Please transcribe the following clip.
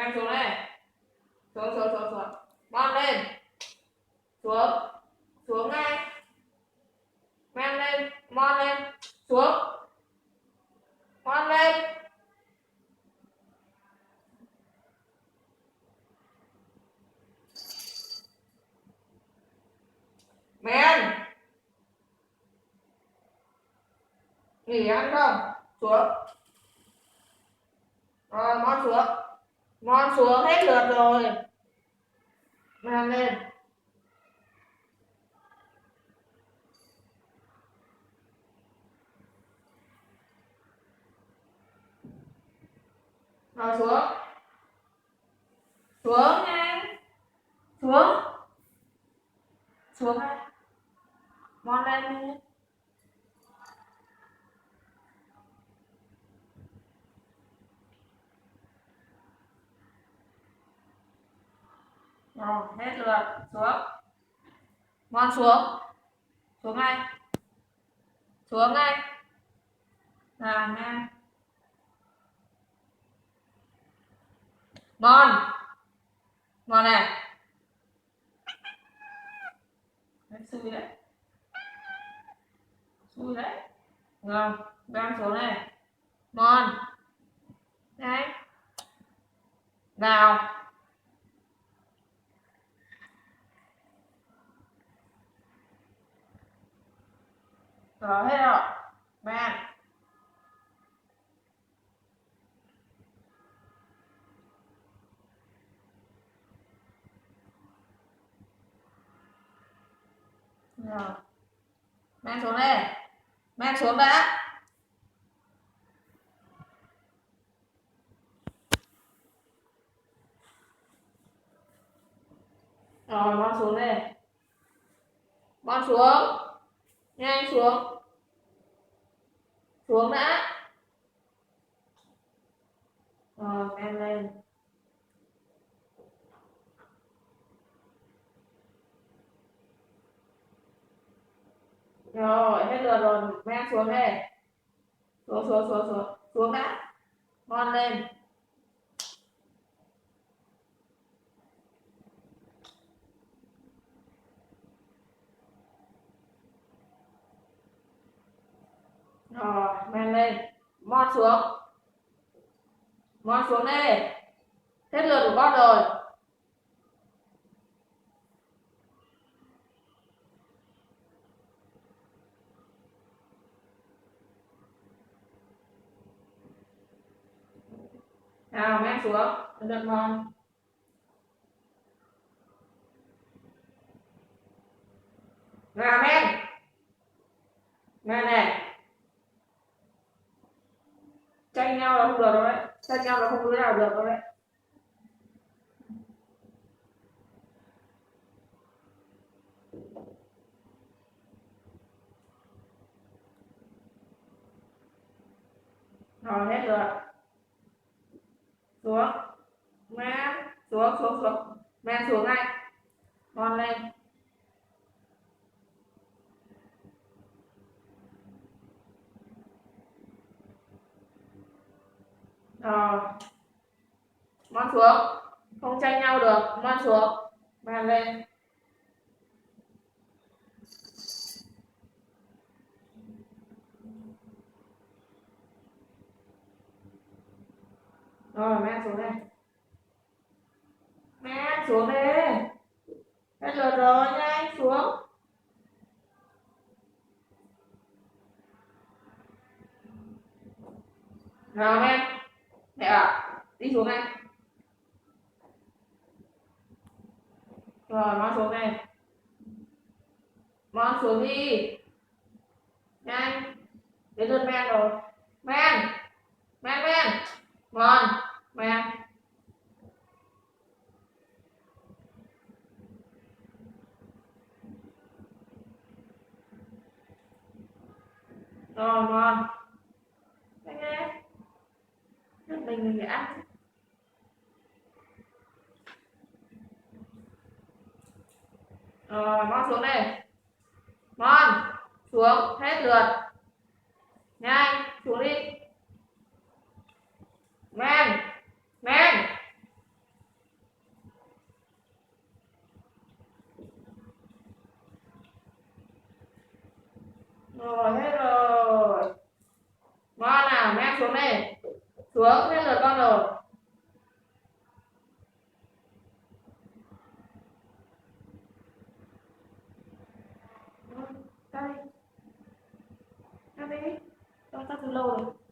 men xuống này, xuống mon lên, xuống xuống ngay, men lên, mon lên, xuống, mon lên, men nghỉ ăn không, xuống rồi, mon xuống hết lượt rồi, men lên, rồi xuống nhanh, xuống ngay, mon lên đi, rồi hết lượt, xuống, mon xuống ngay, nào nha, mon này, xui đấy, rồi đang xuống này, mon đấy, nào, rồi hết rồi, men rồi, men xuống đây, men xuống đã, rồi mon xuống đây, mon xuống nhanh, xuống đã, rồi men lên, rồi hết lượt rồi, men xuống đây, xuống đã, mon lên, rồi men lên, mon xuống đây, hết lượt của con rồi, nào men xuống, lượt mon, nào men này, tranh nhau là không được đâu đấy, tranh nhau là không đứa nào được đâu đấy, rồi hết lượt, xuống, men xuống, men xuống ngay, mon lên, rồi mon xuống, không tranh nhau được, mon xuống, men lên, rồi men xuống đây, men xuống đây, hết lượt rồi, nhanh xuống, nào men, mẹ à, đi xuống này, rồi mon xuống này, mon xuống đi, nhanh, đến lượt men rồi, men mon, men, rồi mon, nhanh nghe, mình phải ăn, rồi mon xuống đây, mon xuống hết lượt, nhanh xuống đi, men Rồi hết rồi. Ngon nào, men xuống đây. Xuống, hết lượt con rồi. Đây. Ra đi. Tao từ lâu rồi.